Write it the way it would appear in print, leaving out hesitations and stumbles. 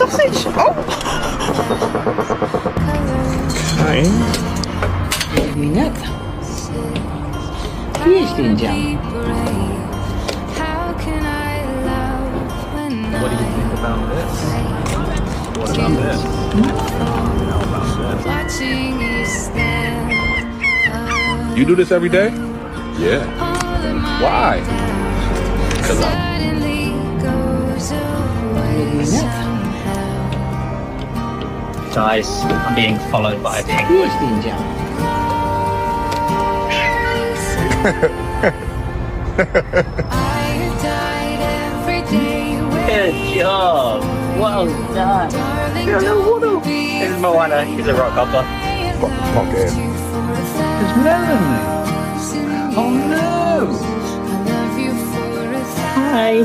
sausage. Oh. Okay. Minat. Jeźdź dział. What do you think about this? What about this? How about this? You do this every day? Yeah. Why? Because Guys, I'm being followed by a penguin. Jeźdź dział. Good job. Well done. This is Moana. She's a rock hopper. Okay. There's melon. Oh no. Hi.